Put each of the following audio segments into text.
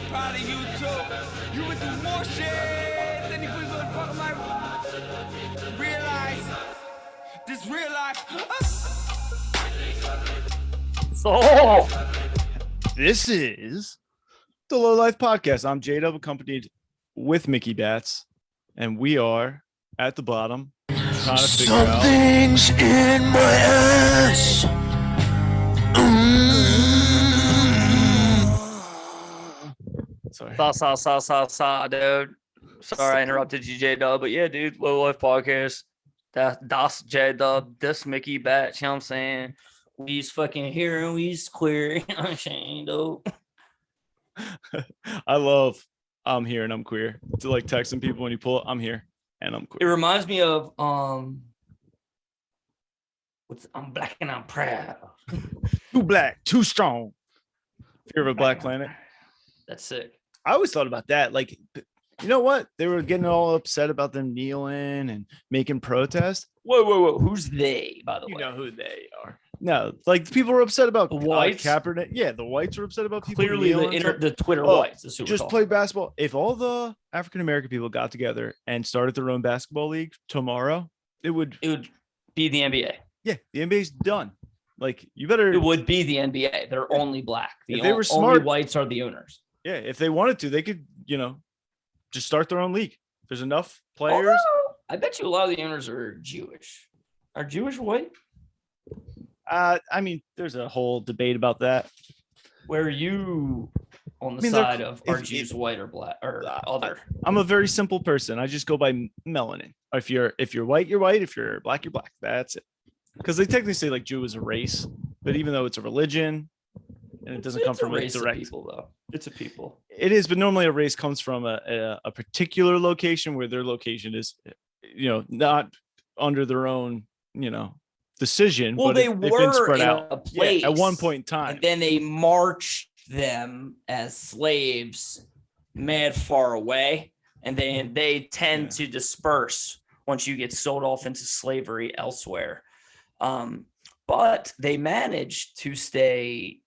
proud of you too. You would do more shit than you would fuck my realize this real life. So, This is the Low Life Podcast. I'm J-Dub, accompanied with Mickey Bats, and we are at the bottom trying to figure out. Something's in my ass. Sorry. dude. Sorry I interrupted you, J-Dub, but yeah, dude, Low Life Podcast. Das J-Dub, this Mickey Batch, you know what I'm saying? We's fucking here and we's queer, you know what I'm saying, though? I love I'm here and I'm queer. To like texting people when you pull it, I'm here and I'm It queer. reminds me of I'm black and I'm proud. Too black, too strong. Fear of a Black Planet. That's sick. I always thought about that. Like, you know what? They were getting all upset about them kneeling and making protests. Whoa. Who's they, by the You way? know who they are. No, like people were upset about The whites? Kaepernick. Yeah, the whites were upset about people Clearly kneeling. the Twitter Oh, whites. That's who we're Just talking play about. basketball. If all the African American people got together and started their own basketball league tomorrow, it would. It would be the NBA. Yeah, the NBA's done. Like you better. It would be the NBA. They're only black. If they were only smart- whites are the owners. Yeah, if they wanted to, they could. Just start their own league. There's enough players. Although, I bet you a lot of the owners are Jewish. Are Jewish white? I mean, there's a whole debate about that. Where are you on the I mean, they're- side of are if- Jews white or black or other? I'm a very simple person. I just go by melanin. If you're white, you're white. If you're black, you're black. That's it. Because they technically say like Jew is a race, but even though it's a religion and it doesn't come It's a from a race of direct. people, though. It's a people. It is, but normally a race comes from a particular location where their location is, not under their own, decision. Well, but they they've been were spread in out. a place at one point in time. and then they marched them as slaves mad far away, and then they tend to disperse once you get sold off into slavery elsewhere. But they managed to stay,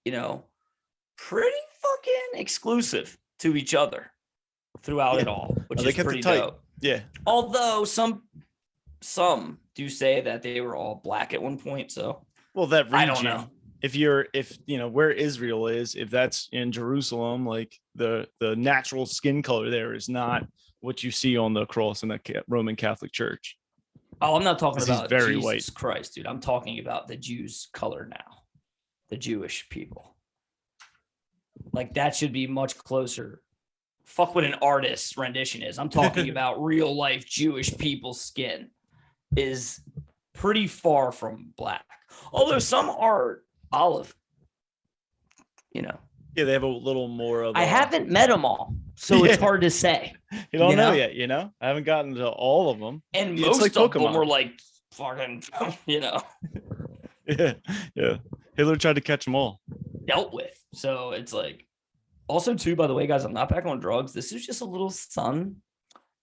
pretty fucking exclusive to each other throughout it all, which They is kept it pretty tight. dope. Yeah, Although some do say that they were all black at one point, so well, that region. I don't know. If where Israel is, if that's in Jerusalem, like the natural skin color there is not what you see on the cross in the Roman Catholic Church. Oh, I'm not talking 'Cause he's about very Jesus white. Christ, dude. I'm talking about the Jews' color now, the Jewish people. Like that should be much closer. Fuck what an artist's rendition is. I'm talking about real life Jewish people's skin is pretty far from black. Although some are olive. Yeah, they have a little more of. I haven't met them all, so Yeah. it's hard to say. You don't you know know? yet. I haven't gotten to all of them. And Yeah, it's most like of them Pokemon. were like fucking, Yeah. Hitler tried to catch them all. dealt with. So it's like, also too, by the way, guys, I'm not back on drugs. This is just a little sun.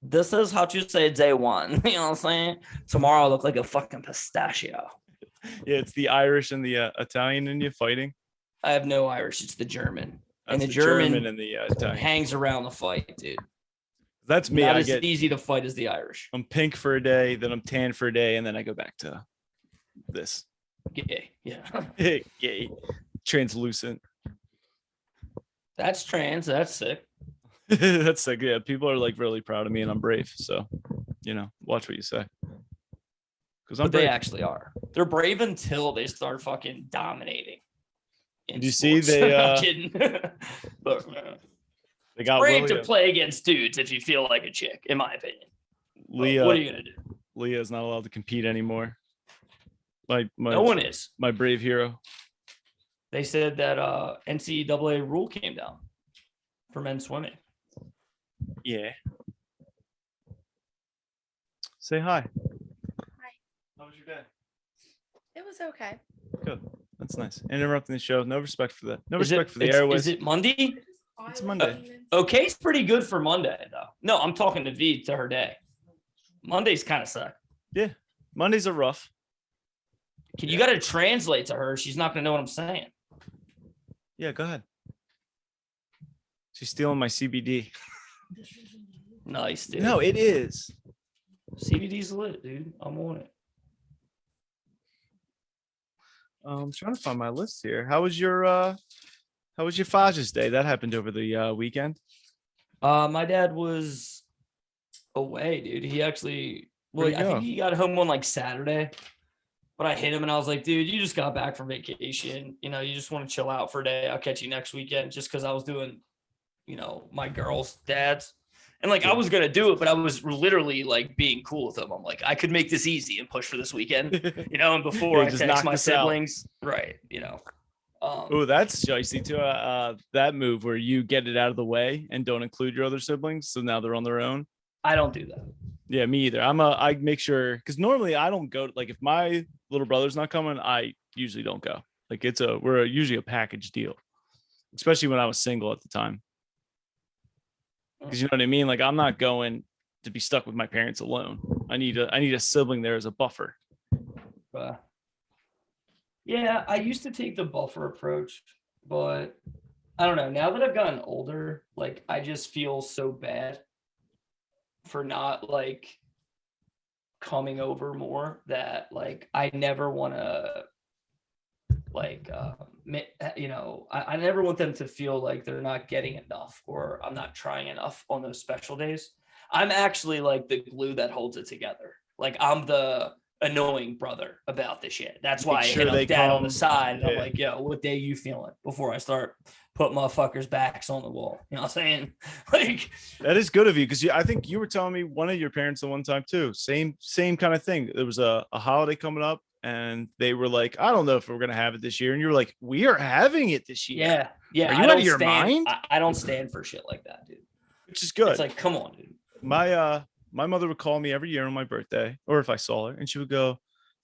This is how you say day one. You know what I'm saying? Tomorrow I look like a fucking pistachio. Yeah, it's the Irish and the Italian in you fighting. I have no Irish. It's the German. That's And the the German and the Italian. hangs around the fight, dude. That's me. Not I as get. easy to fight as the Irish. I'm pink for a day, then I'm tan for a day, and then I go back to this. Yeah. Yay. Translucent. That's trans. That's sick. That's like, yeah, people are like really proud of me and I'm brave. So, watch what you say. Because I'm But they brave. actually are. They're brave until they start fucking dominating. in Did you see sports. they, I'm kidding. Look, man. They got Brave to Leah. play against dudes if you feel like a chick, in my opinion. But Leah, what are you gonna do? Leah is not allowed to compete anymore. My No one is. my brave hero. They said that NCAA rule came down for men's swimming. Yeah. Say hi. Hi. How was your day? It was okay. Good. That's nice. Interrupting the show. No respect for that. No Is respect it, for the it's- airways. is it Monday? It's Monday. Okay's pretty good for Monday, though. No, I'm talking to V to her day. Mondays kind of suck. Yeah. Mondays are rough. You got to translate to her. She's not going to know what I'm saying. Yeah, go ahead. She's stealing my CBD. Nice, dude. No, it is. CBD's lit, dude. I'm on it. I'm trying to find my list here. How was your Father's Day? That happened over the weekend. My dad was away, dude. He actually, Where'd well, he I think go? he got home on like Saturday, but I hit him and I was like, dude, you just got back from vacation. You know, you just want to chill out for a day. I'll catch you next weekend, just because I was doing, my girls' dads. And like, I was going to do it, but I was literally like being cool with them. I'm like, I could make this easy and push for this weekend, and before Yeah, I just text knock my this out. siblings, right. Oh, that's spicy too. That move where you get it out of the way and don't include your other siblings, so now they're on their own. I don't do that. Yeah, me either. I make sure, because normally I don't go. Like if my little brother's not coming, I usually don't go. Like we're usually a package deal, especially when I was single at the time. Because you know what I mean. Like I'm not going to be stuck with my parents alone. I need a sibling there as a buffer. Yeah, I used to take the buffer approach, but I don't know. Now that I've gotten older, like I just feel so bad for not like coming over more, that like I never want to like I never want them to feel like they're not getting enough or I'm not trying enough on those special days. I'm actually like the glue that holds it together. Like I'm the annoying brother about this shit. That's why I sure hit they up dad on the come. side and I'm Yeah. like, yo, what day you feeling, before I start put motherfuckers' backs on the wall. You know what I'm saying? Like, That is good of you, because I think you were telling me one of your parents the one time too. Same kind of thing. There was a holiday coming up, and they were like, "I don't know if we're gonna have it this year," and you were like, "We are having it this year." yeah, yeah. Are you I out don't of your stand, mind? I don't stand for shit like that, dude. Which is good. It's like, come on, dude. My mother would call me every year on my birthday, or if I saw her, and she would go,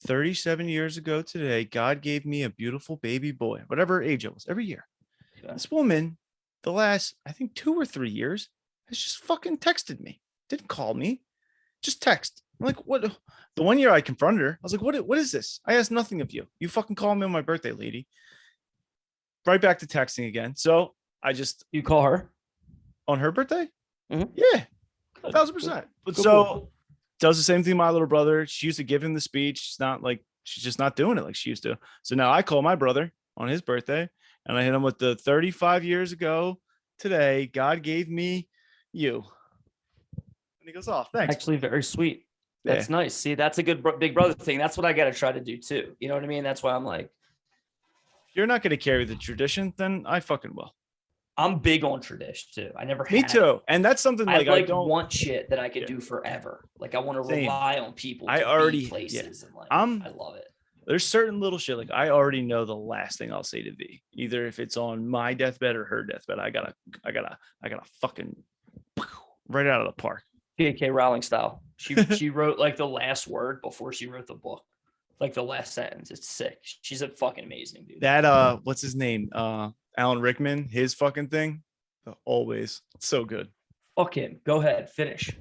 37 years ago today, God gave me a beautiful baby boy, whatever age it was, every year. Yeah. This woman, the last, I think 2 or 3 years, has just fucking texted me. Didn't call me, just text. I'm like, what? The one year I confronted her, I was like, what is this? I asked nothing of you. You fucking call me on my birthday, lady. Right back to texting again. So I just, You call her? on her birthday? Mhm. Yeah, Good, 1000%. But good so boy. does the same thing. My little brother, she used to give him the speech. It's not like she's just not doing it like she used to. So now I call my brother on his birthday and I hit him with the 35 years ago today, God gave me you. And he goes, "Oh, thanks." Actually, very sweet. That's Yeah. nice. See, that's a good big brother thing. That's what I got to try to do too. You know what I mean? That's why I'm like, If you're not going to carry the tradition, then I fucking will. I'm big on tradition too. I never Me had it. too. And that's something I like like I don't want shit that I could Yeah. do forever. Like I want to Same. rely on people. I To already- be yeah. places and like I'm- I love it. There's certain little shit like I already know the last thing I'll say to V. Either if it's on my deathbed or her deathbed, I gotta fucking right out of the park. J.K. Rowling style. She wrote like the last word before she wrote the book, like the last sentence. It's sick. She's a fucking amazing dude. That what's his name? Alan Rickman, his fucking thing. Always so good. Fuck him. Go ahead. Finish.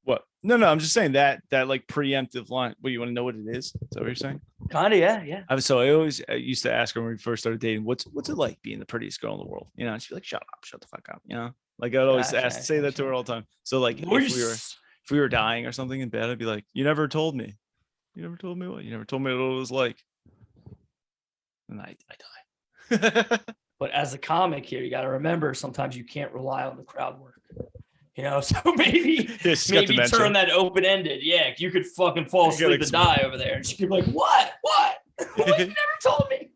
What? No, I'm just saying that like preemptive line. What, you want to know what it is? Is that what you're saying? Kinda, yeah. I used to ask her when we first started dating, what's it like being the prettiest girl in the world? You know, and she'd be like, shut the fuck up. You know, like I'd always say that to her all the time. So like if we were dying or something in bed, I'd be like, you never told me. You never told me what it was like. And I die. But as a comic here, you got to remember sometimes you can't rely on the crowd work. You know, so maybe Yes, got dementia. turn that open ended. Yeah, you could fucking fall You gotta asleep and die over there, and she could be like, "What? Like, you never told me."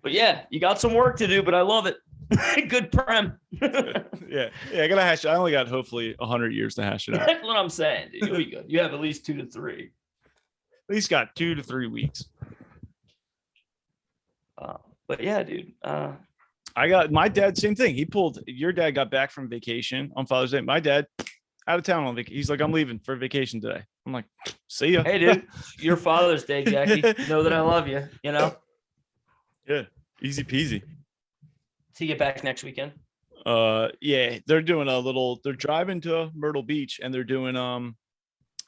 But yeah, you got some work to do, but I love it. Good prem. yeah, I gotta hash. I only got hopefully 100 years to hash it out. That's what I'm saying, dude. You'll be good. You have at least 2 to 3. At least got 2 to 3 weeks. But yeah, dude. I got my dad, same thing. Your dad got back from vacation on Father's Day. My dad out of town on vacation. He's like, I'm leaving for vacation today. I'm like, see ya. Hey, dude. Your Father's Day, Jackie. Know that I love you. You know. Yeah, easy peasy. To get back next weekend. Yeah, they're driving to Myrtle Beach and they're doing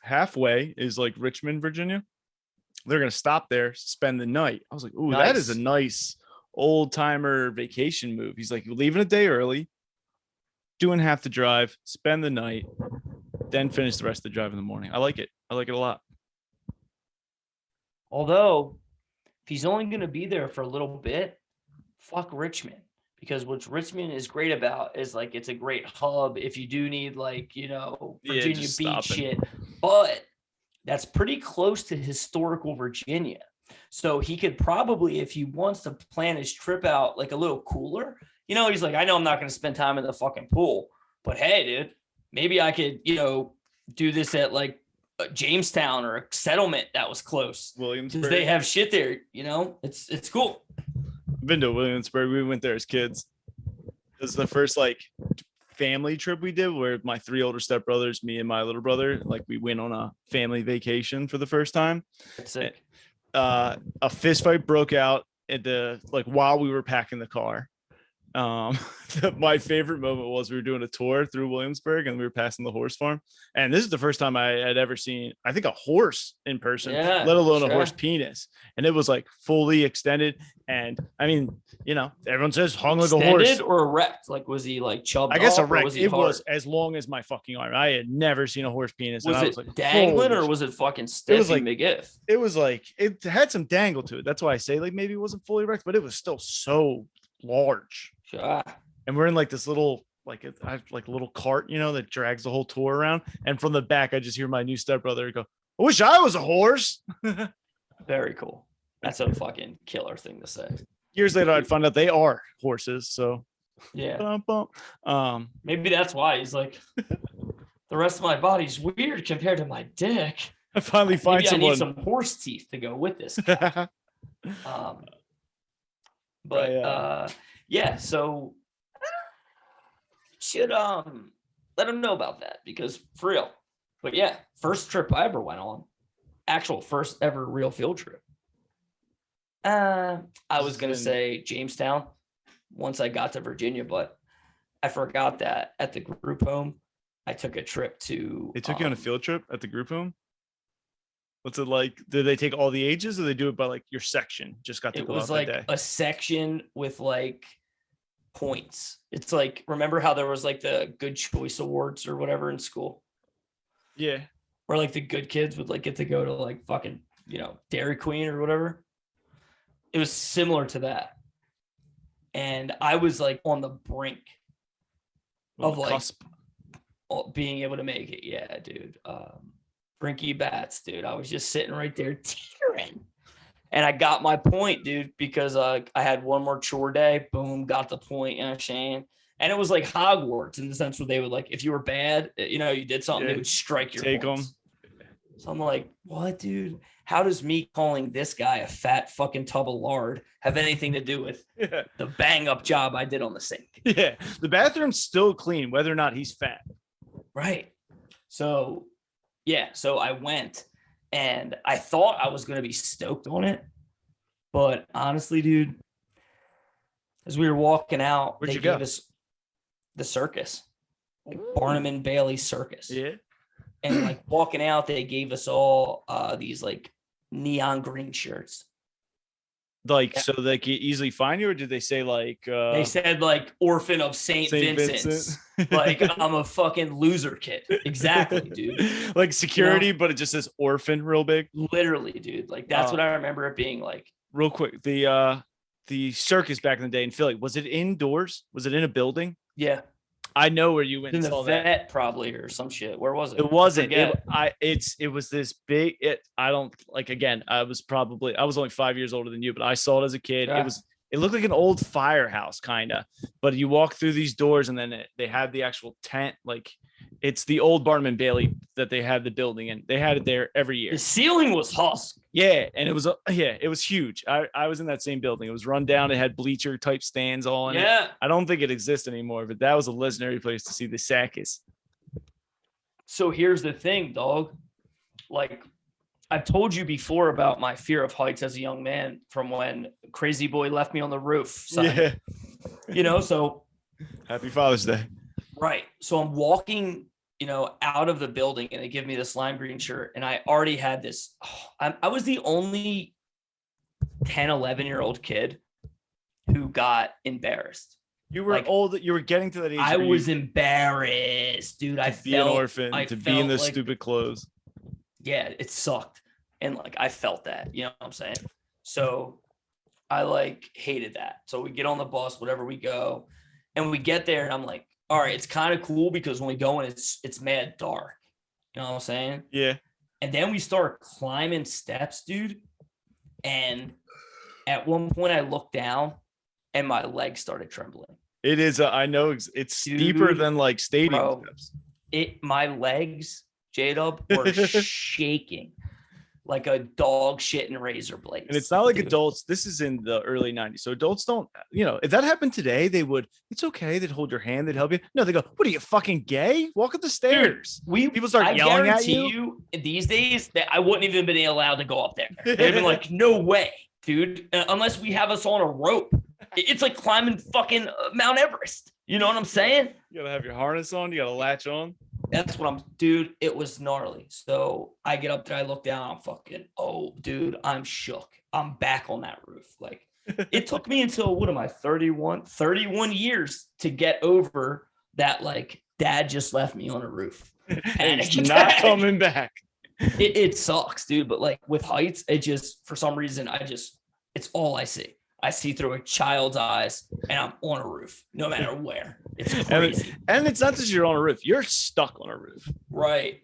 halfway is like Richmond, Virginia. They're gonna stop there, spend the night. I was like, ooh, that is a nice old timer vacation move. He's like, you're leaving a day early, doing half the drive, spend the night, then finish the rest of the drive in the morning. I like it. I like it a lot. Although, if he's only going to be there for a little bit, fuck Richmond. Because what Richmond is great about is like it's a great hub if you do need like, Virginia just Beach stopping. shit. But that's pretty close to historical Virginia. So he could probably, if he wants to plan his trip out like a little cooler, he's like, I know I'm not going to spend time in the fucking pool, but hey, dude, maybe I could, do this at like Jamestown or a settlement that was close. Williamsburg. Because they have shit there, it's cool. I've been to Williamsburg. We went there as kids. It was the first like family trip we did where my 3 older stepbrothers, me and my little brother, like we went on a family vacation for the first time. That's sick. A fist fight broke out at while we were packing the car. My favorite moment was we were doing a tour through Williamsburg and we were passing the horse farm, and this is the first time I had ever seen, I think, a horse in person, let alone a horse penis, and it was like fully extended. And I mean, everyone says hung like Extended a horse or erect. Like, was he like chubbed? I guess up, erect. was he It hard? was as long as my fucking arm. I had never seen a horse penis. Was and I it was like, dangling holy or was it fucking It stiff? was like- McGiff? it was like it had some dangle to it. That's why I say like maybe it wasn't fully erect, but it was still so large. Ah, And we're in like this little like a little cart, that drags the whole tour around. And from the back, I just hear my new stepbrother go, "I wish I was a horse." very cool. That's a fucking killer thing to say. Years later, I'd find out they are horses. So Yeah. um, Maybe that's why he's like, the rest of my body's weird compared to my dick. I finally find Maybe I need someone. some horse teeth to go with this. Yeah, so should let him know about that, because for real. But yeah, first trip I ever went on, actual first ever real field trip. I was gonna say Jamestown once I got to Virginia, but I forgot that at the group home I took a trip to. They took you on a field trip at the group home. What's it like? Did they take all the ages, or they do it by like your section? Just got to It go was out like that day. a section with like points. It's like, remember how there was like the Good Choice Awards or whatever in school, Yeah. where like the good kids would like get to go to like fucking, Dairy Queen or whatever. It was similar to that. And I was like on the brink On of the like cusp. being able to make it. Yeah, dude. Brinky Bats, dude. I was just sitting right there teetering. And I got my point, dude, because I had one more chore day. Boom, got the point, you know what I'm saying? And it was like Hogwarts in the sense where they would like, if you were bad, you did something, Yeah, they would strike your take points. So I'm like, what, dude? How does me calling this guy a fat fucking tub of lard have anything to do with Yeah. the bang up job I did on the sink? Yeah. The bathroom's still clean, whether or not he's fat. Right. So, yeah. So I went and I thought I was going to be stoked on it. But honestly, dude, as we were walking out, Where'd they you go? gave us the circus, like Barnum and Bailey Circus. Yeah. And like walking out, they gave us all these like neon green shirts. Like, so they can easily find you, or did they say like They said like orphan of St. Vincent's. Like I'm a fucking loser kid. Exactly, dude. Like security, but it just says orphan real big. Literally, dude. Like that's what I remember it being like. Real quick, the circus back in the day in Philly, was it indoors? Was it in a building? Yeah. I know where you went In and the saw that. vet probably or some shit. Where was it? It wasn't. Forget. It was this big. I don't like. Again, I was only 5 years older than you, but I saw it as a kid. Yeah. It looked like an old firehouse, kind of. But you walk through these doors, and then they had the actual tent. Like it's the old Barnum and Bailey that they had the building in. They had it there every year. The ceiling was husk. Yeah, and it was huge. I was in that same building. It was run down. It had bleacher type stands all in it. Yeah. I don't think it exists anymore, but that was a legendary place to see the circus. So here's the thing, dog. Like I've told you before about my fear of heights as a young man from when Crazy Boy left me on the roof. Yeah. So Happy Father's Day. right. So I'm walking, out of the building and they give me this lime green shirt. And I already had this. I was the only 10, 11-year-old kid who got embarrassed. You were Like, old. You were getting to that age. I where was you embarrassed, dude. I could be an felt orphan, I to be in felt those like, stupid clothes. yeah, it sucked. And like I felt that, you know what I'm saying? So I like hated that. So we get on the bus, whatever we go, and we get there, and I'm like, all right, it's kind of cool because when we go in, it's mad dark. You know what I'm saying? Yeah. And then we start climbing steps, dude. And at one point I looked down and my legs started trembling. It is. I know it's steeper Dude, than like stadium bro. steps. My legs, J-Dub, were shaking like a dog shitting razor blades. And it's not like dude. adults. This is in the early 90s. So adults don't, if that happened today, they would, it's okay. They'd hold your hand. They'd help you. No, they go, what are you, fucking gay? Walk up the stairs. People start I yelling at guarantee you. these days that I wouldn't even been allowed to go up there. They'd been like, no way, dude, unless we have us on a rope. It's like climbing fucking Mount Everest. You know what I'm saying? You gotta have your harness on. You gotta latch on. That's what dude, it was gnarly. So I get up there, I look down, I'm fucking, oh, dude, I'm shook. I'm back on that roof. Like, it took me until, what am I, 31 years to get over that, like, dad just left me on a roof. He's not coming back. It sucks, dude. But like with heights, it just, for some reason, it's all I see. I see through a child's eyes, and I'm on a roof, no matter where. It's crazy. And it's not just you're on a roof; you're stuck on a roof. Right.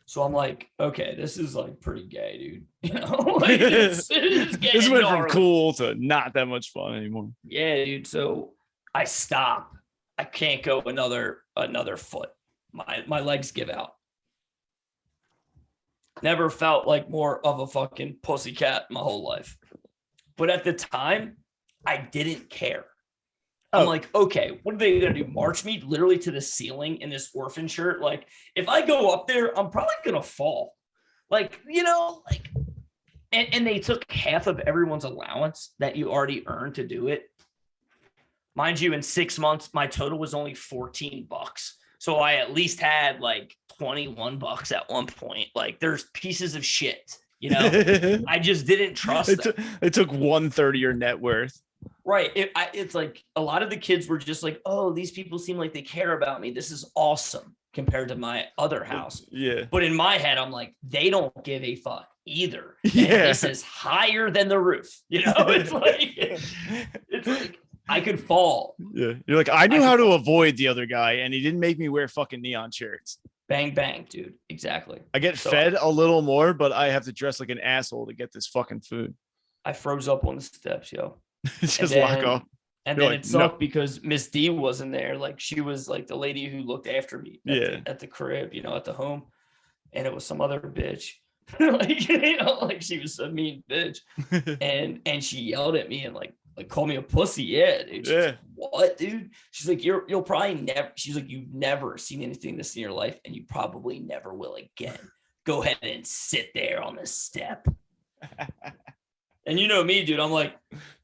So I'm like, okay, this is like pretty gay, dude. You know, like, it's this went from gnarly. cool to not that much fun anymore. Yeah, dude. So I stop. I can't go another foot. My legs give out. Never felt like more of a fucking pussycat my whole life. But at the time, I didn't care. I'm like, okay, what are they going to do? March me literally to the ceiling in this orphan shirt? Like, if I go up there, I'm probably going to fall. Like, and they took half of everyone's allowance that you already earned to do it. Mind you, in 6 months, my total was only $14. So I at least had like $21 at one point. Like, there's pieces of shit. I just didn't trust them. It took 1/3 of your net worth. Right. It's like a lot of the kids were just like, oh, these people seem like they care about me. This is awesome compared to my other house. Yeah. But in my head, I'm like, they don't give a fuck either. Yeah. And this is higher than the roof. It's like I could fall. Yeah. You're like, I knew how to avoid the other guy, and he didn't make me wear fucking neon shirts. Bang, bang, dude. Exactly. I get fed a little more, but I have to dress like an asshole to get this fucking food. I froze up on the steps, yo. Just lock up. And You're then like, it sucked because Miss D wasn't there. Like, she was like the lady who looked after me at the crib, at the home. And it was some other bitch. Like she was a mean bitch. and she yelled at me and like called me a pussy. Yeah, dude. Like, what, dude? She's like, you'll probably never. She's like, you've never seen anything this in your life, and you probably never will again. Go ahead and sit there on the step. And you know me, dude. I'm like,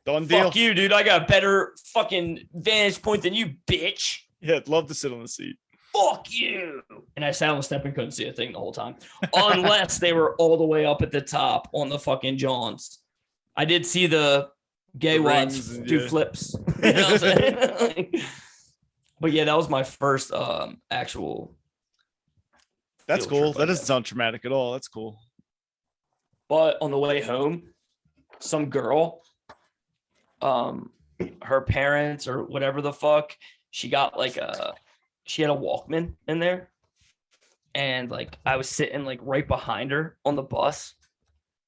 done deal. Fuck you, dude. I got a better fucking vantage point than you, bitch. Yeah, I'd love to sit on the seat. Fuck you. And I sat on the step and couldn't see a thing the whole time, unless they were all the way up at the top on the fucking Johns. I did see the gay ones do flips. You know what I'm saying? But yeah, that was my first actual. That's cool. That doesn't that. sound traumatic at all. That's cool. But on the way home, some girl, her parents or whatever the fuck, she got like she had a Walkman in there, and like I was sitting like right behind her on the bus,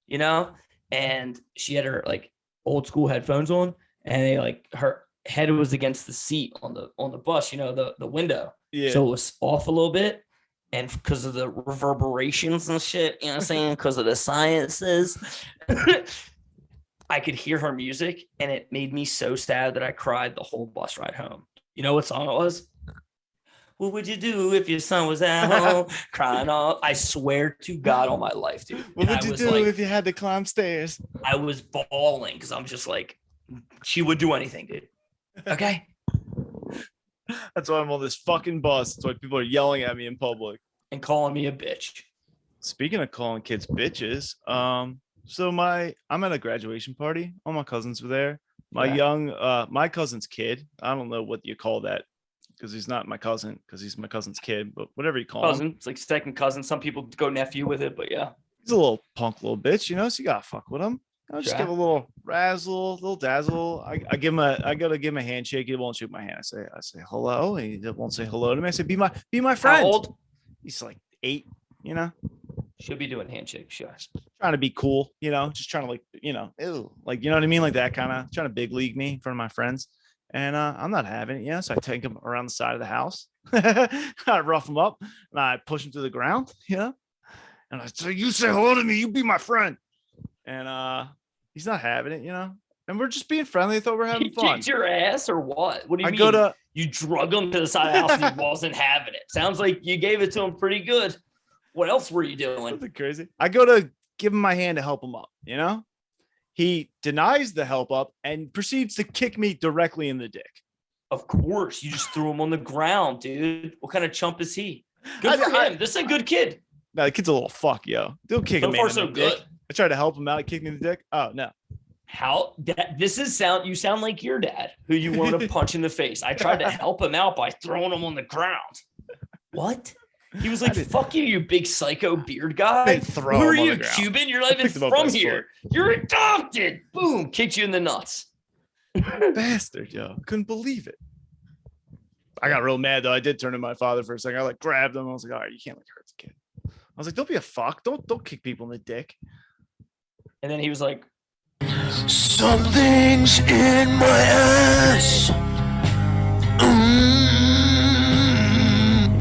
and she had her like old school headphones on, and they like her head was against the seat on the bus, the window. Yeah. So it was off a little bit. And because of the reverberations and shit, you know what I'm saying? Because of the sciences, I could hear her music, and it made me so sad that I cried the whole bus ride home. You know what song it was? What would you do if your son was at home crying all? I swear to God on my life, dude. What would you do if you had to climb stairs? I was bawling because I'm just like, she would do anything, dude. Okay. That's why I'm on this fucking bus. That's why people are yelling at me in public. And calling me a bitch. Speaking of calling kids bitches, so I'm at a graduation party. All my cousins were there. My cousin's kid. I don't know what you call that because he's not my cousin because he's my cousin's kid, but whatever you call him. Cousin. It's like second cousin. Some people go nephew with it, but yeah. He's a little punk little bitch, so you gotta fuck with him. I'll just Sure. give a little razzle, little dazzle. I gotta give him a handshake. He won't shake my hand. I say hello. And he won't say hello to me. I say, be my friend. How old? He's like 8, Should be doing handshake. Sure. trying to be cool, just trying to ew, like, you know what I mean? Like that kind of trying to big league me in front of my friends. And I'm not having it. So I take him around the side of the house. I rough him up and I push him to the ground, And I say, you say hello to me. You be my friend. And he's not having it, and we're just being friendly. I thought we're having He fun. kicked your ass or what? What do you I mean? go to You drug him to the side of the house and he wasn't having it. Sounds like you gave it to him pretty good. What else were you doing? something crazy. I go to give him my hand to help him up, He denies the help up and proceeds to kick me directly in the dick. Of course, you just threw him on the ground, dude. What kind of chump is he? Good for him. This is a good kid. No, the kid's a little fuck, yo. They'll kick So him far, in so the dick. good. I tried to help him out. He kicked me in the dick. Oh no. How that this is sound you sound like your dad who you want to punch in the face. I tried to help him out by throwing him on the ground. What? He was like, fuck you, you big psycho beard guy. They throw Who are him on you, the ground. Cuban? You're not even picked him up by from his here. You're adopted. Boom, kicked you in the nuts. Bastard, yo. Couldn't believe it. I got real mad though. I did turn to my father for a second. I like grabbed him. I was like, all right, you can't like hurt the kid. I was like, don't be a fuck. Don't kick people in the dick. And then he was like, Something's in my ass.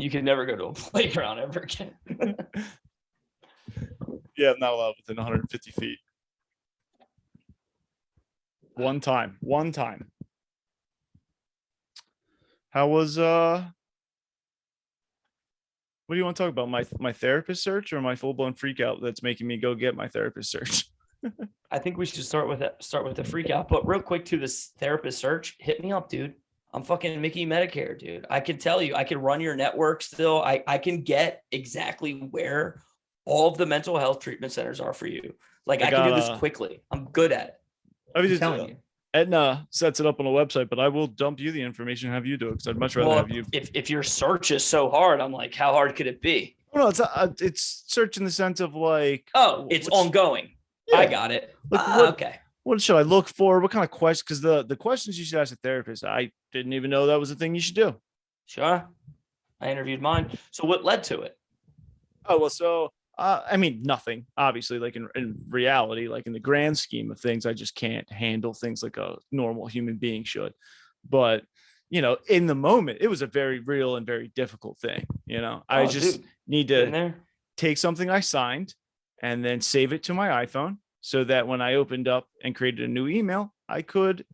you can never go to a playground ever again. Yeah, I'm not allowed within 150 feet. One time. How was what do you want to talk about? My therapist search or my full-blown freak out that's making me go get my therapist search? I think we should start with the freak out. But real quick to this therapist search, hit me up, dude. I'm fucking Mickey Medicare, dude. I can tell you, I can run your network still. I can get exactly where all of the mental health treatment centers are for you. Like I can do this quickly. I'm good at it. I mean, I'm telling you. Edna sets it up on a website, but I will dump you the information and have you do it because I'd much rather Well, have you. if your search is so hard, I'm like, how hard could it be? Oh, no, it's search in the sense of like. Oh, it's ongoing. Yeah. I got it. Like, what- Okay. What should I look for? What kind of questions? Because the questions you should ask a therapist, I didn't even know that was a thing you should do. Sure. I interviewed mine. So what led to it? Oh, well, so, I mean, nothing, obviously, like in reality, like in the grand scheme of things, I just can't handle things like a normal human being should. But, in the moment, it was a very real and very difficult thing. I just need In to there. take something I signed and then save it to my iPhone so that when I opened up and created a new email, I could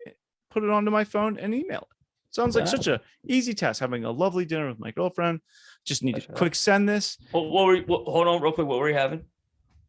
put it onto my phone and email it. Sounds like Wow. such a easy task. Having a lovely dinner with my girlfriend. Just need That's to right. quick send this. Hold on real quick. What were you having?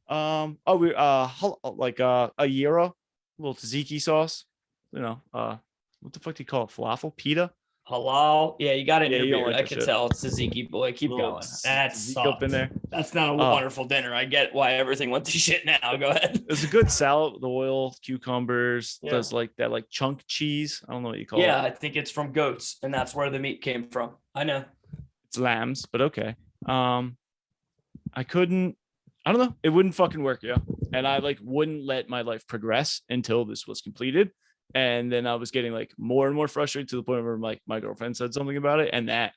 We like a gyro, little tzatziki sauce. What the fuck do you call it? Falafel, pita. Halal. Yeah, you got it in Yeah, your you don't beard. like I that can shit. tell it's tzatziki, boy. Keep Little going. That's tzatziki up in there. That's not a Oh. wonderful dinner. I get why everything went to shit now. Go ahead. There's a good salad with oil, cucumbers. Yeah. There's like that, like chunk cheese. I don't know what you call Yeah, it. I think it's from goats, and that's where the meat came from. I know. It's lambs, but okay. I couldn't. I don't know. It wouldn't fucking work, yeah. And I like wouldn't let my life progress until this was completed. And then I was getting like more and more frustrated to the point where like my girlfriend said something about it, and that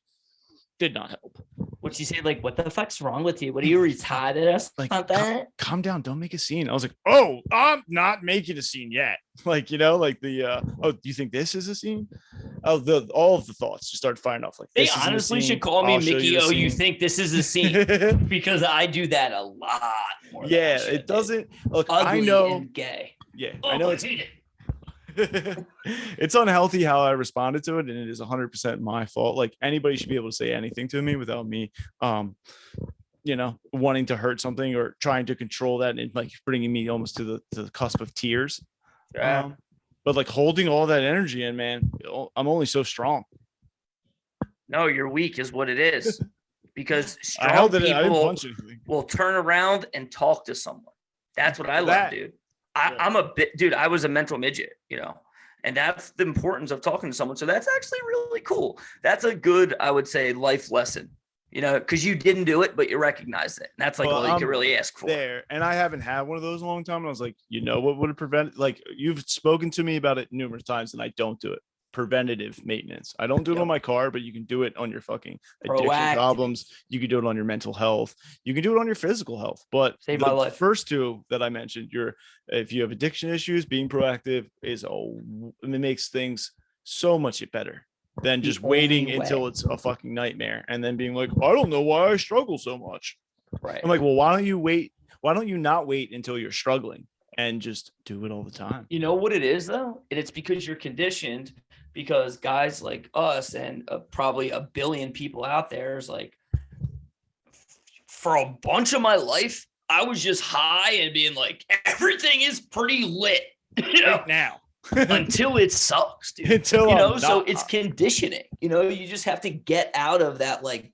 did not help. What she say? Like, what the fuck's wrong with you? What are you retarded or Like, something? calm down, don't make a scene. I was like, oh, I'm not making a scene yet. Like, like the oh, do you think this is a scene? Oh, all of the thoughts just started firing off. Like, They this isn't a honestly scene. should call me I'll show Mickey. the Oh, you scene. think this is a scene? Because I do that a lot more. than I Yeah, should, it dude. doesn't look. Ugly I know. and gay. Yeah, Oh, I know I it's hate it. it's unhealthy how I responded to it, and it is 100% my fault. Like anybody should be able to say anything to me without me, wanting to hurt something or trying to control that and like bringing me almost to the cusp of tears. Yeah. But like holding all that energy in, man, I'm only so strong. No, you're weak is what it is. Because I strong held it. I didn't people punch anything. will turn around and talk to someone. That's what I love, That- dude. yeah. I'm a bit, dude. I was a mental midget, And that's the importance of talking to someone. So that's actually really cool. That's a good, I would say, life lesson, because you didn't do it, but you recognize it. And that's like all you can really ask for. There. And I haven't had one of those in a long time. And I was like, what would have prevented? Like, you've spoken to me about it numerous times, and I don't do it. Preventative maintenance. I don't do it on my car, but you can do it on your fucking addiction problems. You can do it on your mental health. You can do it on your physical health. But Save my life. First two that I mentioned, if you have addiction issues, being proactive it makes things so much better than just waiting until it's a fucking nightmare and then being like, I don't know why I struggle so much. Right. I'm like, well, why don't you wait? Why don't you not wait until you're struggling and just do it all the time? You know what it is though? And it's because you're conditioned. Because guys like us and probably a billion people out there is like, for a bunch of my life, I was just high and being like, everything is pretty lit Right now. until it sucks, dude. Until so it's conditioning. You just have to get out of that, like,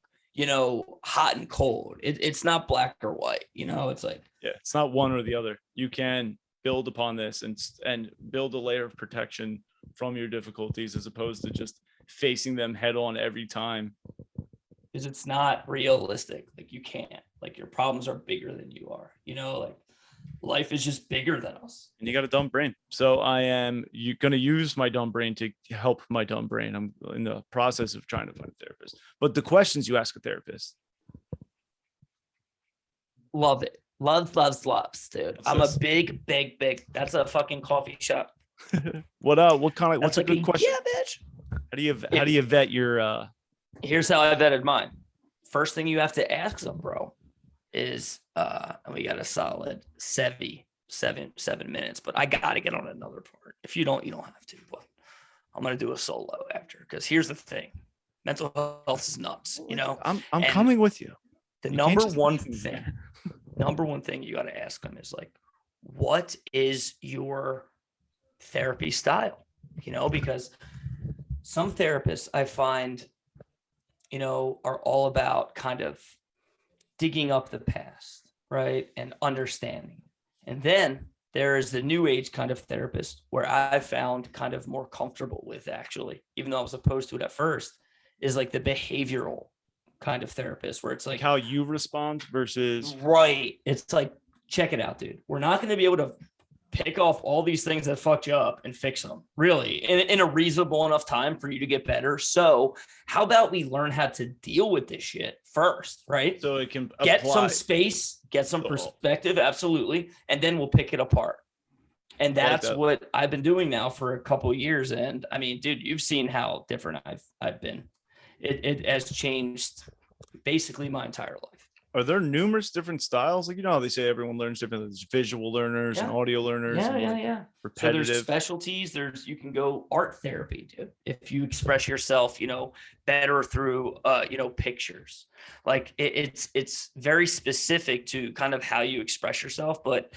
hot and cold. It's not black or white. It's like, yeah, it's not one or the other. You can build upon this and build a layer of protection from your difficulties as opposed to just facing them head on every time. Because it's not realistic. Like, you can't, like, your problems are bigger than you are, like life is just bigger than us. And you got a dumb brain. So you're going to use my dumb brain to help my dumb brain. I'm in the process of trying to find a therapist, but the questions you ask a therapist. Love it. Loves, dude. I'm a big, that's a fucking coffee shop. What's a good question? Yeah, bitch. How do you vet your Here's how I vetted mine. First thing you have to ask them, bro, is and we got a solid 7 minutes, but I gotta get on another part. If you don't have to, but I'm gonna do a solo after, because here's the thing. Mental health is nuts, I'm coming with you. The number one thing you gotta ask them is like, what is your therapy style? Because some therapists I find, are all about kind of digging up the past, right? And understanding. And then there is the new age kind of therapist where I found kind of more comfortable with, actually, even though I was opposed to it at first, is like the behavioral kind of therapist, where it's like how you respond versus. Right. It's like, check it out, dude. We're not going to be able to pick off all these things that fucked you up and fix them, really, in a reasonable enough time for you to get better. So how about we learn how to deal with this shit first, right? So it can get some space, get some perspective, absolutely, and then we'll pick it apart. And that's what I've been doing now for a couple of years. And I mean, dude, you've seen how different I've been. It has changed basically my entire life. Are there numerous different styles? Like, how they say everyone learns differently. There's visual learners and audio learners. Yeah. Repetitive. So there's specialties. You can go art therapy, dude. If you express yourself, better through, pictures. Like it's very specific to kind of how you express yourself. But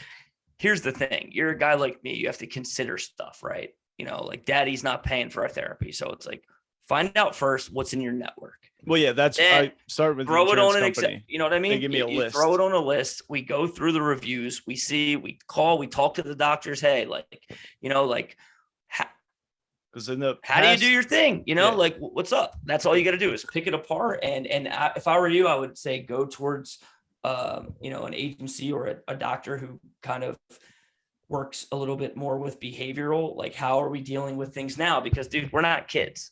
here's the thing: you're a guy like me. You have to consider stuff, right? Like daddy's not paying for our therapy, so it's like, find out first what's in your network. Well, yeah, I start with throw it on an company. You know what I mean? They give me a list. Throw it on a list. We go through the reviews. We see. We call. We talk to the doctors. Hey, how do you do your thing? Like, what's up? That's all you got to do is pick it apart. And if I were you, I would say go towards an agency or a doctor who kind of works a little bit more with behavioral. Like, how are we dealing with things now? Because, dude, we're not kids.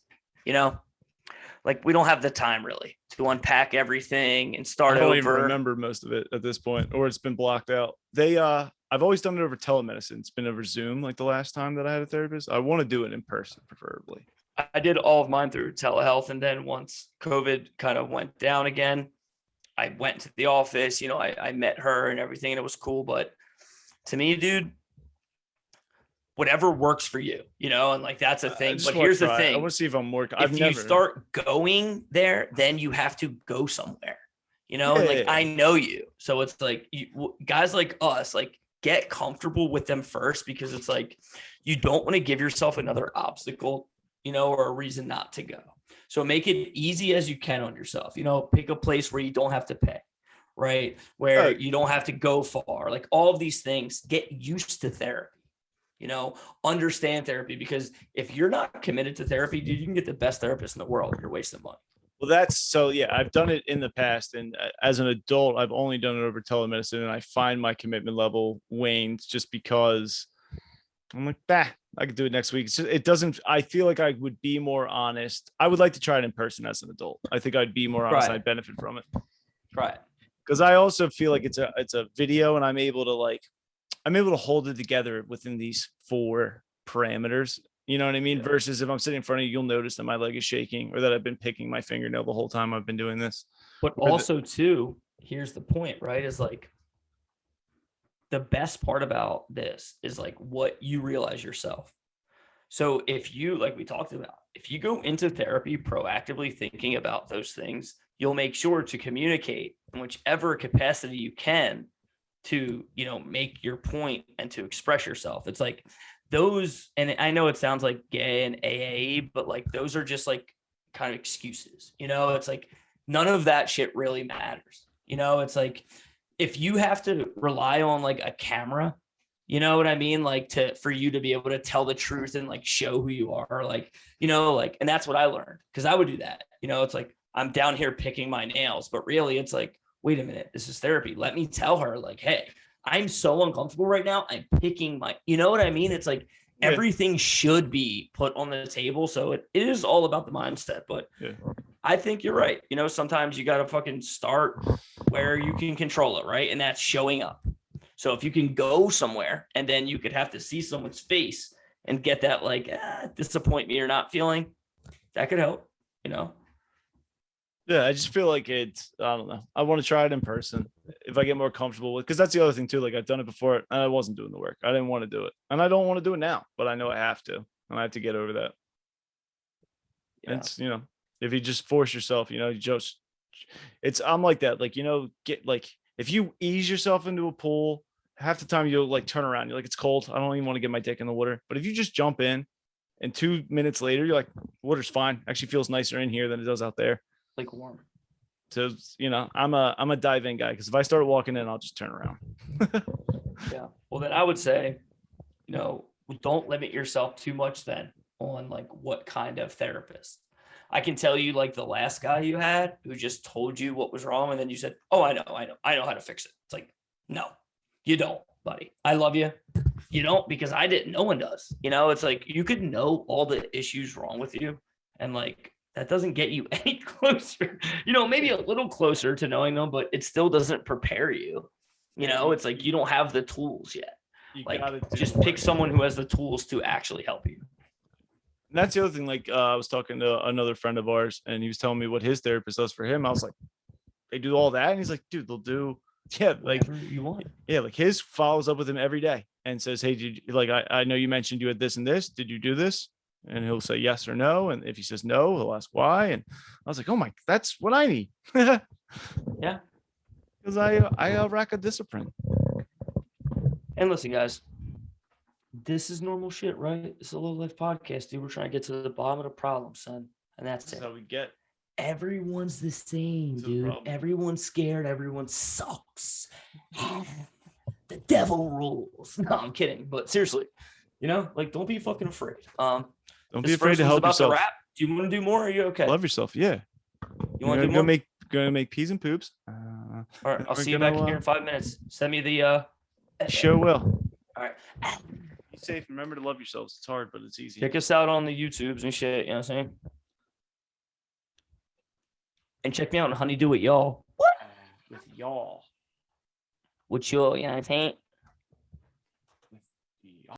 Like, we don't have the time really to unpack everything and start over. I don't even remember most of it at this point, or it's been blocked out. I've always done it over telemedicine. It's been over Zoom. Like the last time that I had a therapist, I want to do it in person, preferably. I did all of mine through telehealth. And then once COVID kind of went down again, I went to the office, I met her and everything, and it was cool. But to me, dude, whatever works for you, and like, that's a thing. But here's the thing. I want to see if I'm more. If you start going there, then you have to go somewhere, I know you. So it's like, guys like us, like, get comfortable with them first, because it's like, you don't want to give yourself another obstacle, or a reason not to go. So make it easy as you can on yourself, pick a place where you don't have to pay, right? Where you don't have to go far, like all of these things. Get used to therapy. understand therapy, because if you're not committed to therapy, dude, you can get the best therapist in the world. You're wasting money. Well, that's so, yeah, I've done it in the past. And as an adult, I've only done it over telemedicine. And I find my commitment level wanes just because I'm like, bah, I could do it next week. It doesn't, I feel like I would be more honest. I would like to try it in person as an adult. I think I'd be more honest. Right. I'd benefit from it. Right. Because I also feel like it's a video, and I'm able to hold it together within these 4 parameters. You know what I mean? Yeah. Versus if I'm sitting in front of you, you'll notice that my leg is shaking or that I've been picking my fingernail the whole time I've been doing this. But also too, here's the point, right? Is like the best part about this is like what you realize yourself. So if you, like we talked about, if you go into therapy proactively thinking about those things, you'll make sure to communicate in whichever capacity you can to, make your point and to express yourself. It's like those, and I know it sounds like gay and AA, but like those are just like kind of excuses. It's like none of that shit really matters. It's like if you have to rely on like a camera, you know what I mean? Like for you to be able to tell the truth and like show who you are, and that's what I learned, because I would do that. It's like I'm down here picking my nails, but really it's like, wait a minute, this is therapy. Let me tell her like, hey, I'm so uncomfortable right now. I'm picking my, you know what I mean? It's like everything should be put on the table. So it is all about the mindset, but I think you're right. Sometimes you got to fucking start where you can control it, right? And that's showing up. So if you can go somewhere and then you could have to see someone's face and get that like disappointment you're not feeling, that could help, Yeah, I just feel like I don't know. I want to try it in person if I get more comfortable with, because that's the other thing too. Like I've done it before and I wasn't doing the work. I didn't want to do it. And I don't want to do it now, but I know I have to. And I have to get over that. Yeah. It's, if you just force yourself, I'm like that. Like, get like, if you ease yourself into a pool, half the time you'll like turn around. You're like, it's cold. I don't even want to get my dick in the water. But if you just jump in and 2 minutes later, you're like, water's fine. Actually feels nicer in here than it does out there. Like warm. So, I'm a dive in guy, because if I start walking in, I'll just turn around. Yeah. Well, then I would say, don't limit yourself too much then on like what kind of therapist. I can tell you like the last guy you had who just told you what was wrong. And then you said, oh, I know how to fix it. It's like, no, you don't, buddy. I love you. You don't, because I didn't. No one does. It's like you could know all the issues wrong with you. And like, that doesn't get you any closer, maybe a little closer to knowing them, but it still doesn't prepare you. It's like you don't have the tools yet. Like just pick someone who has the tools to actually help you. And that's the other thing. Like I was talking to another friend of ours, and he was telling me what his therapist does for him. I was like, they do all that? And he's like, dude, they'll do, like whatever you want. Yeah, like his follows up with him every day and says, hey, did you, like I know you mentioned you had this and this. Did you do this? And he'll say yes or no. And if he says no, he'll ask why. And I was like, oh my, that's what I need. Yeah. Because I rack a discipline. And listen, guys, this is normal shit, right? It's a low life podcast, dude. We're trying to get to the bottom of the problem, son. And that's That's it. how we get. Everyone's the same, dude. Everyone's scared. Everyone sucks. The devil rules. No, I'm kidding. But seriously, like don't be fucking afraid. Don't be afraid to help yourself. Do you want to do more? Or are you okay? Love yourself. Yeah. You want to do more? Gonna make peas and poops. All right. I'll see you back here in 5 minutes. Send me the. Sure will. All right. Be safe. Remember to love yourselves. It's hard, but it's easy. Check us out on the YouTubes and shit. You know what I'm saying? And check me out on Honey Do It, y'all. With y'all. With y'all, you know what I'm saying?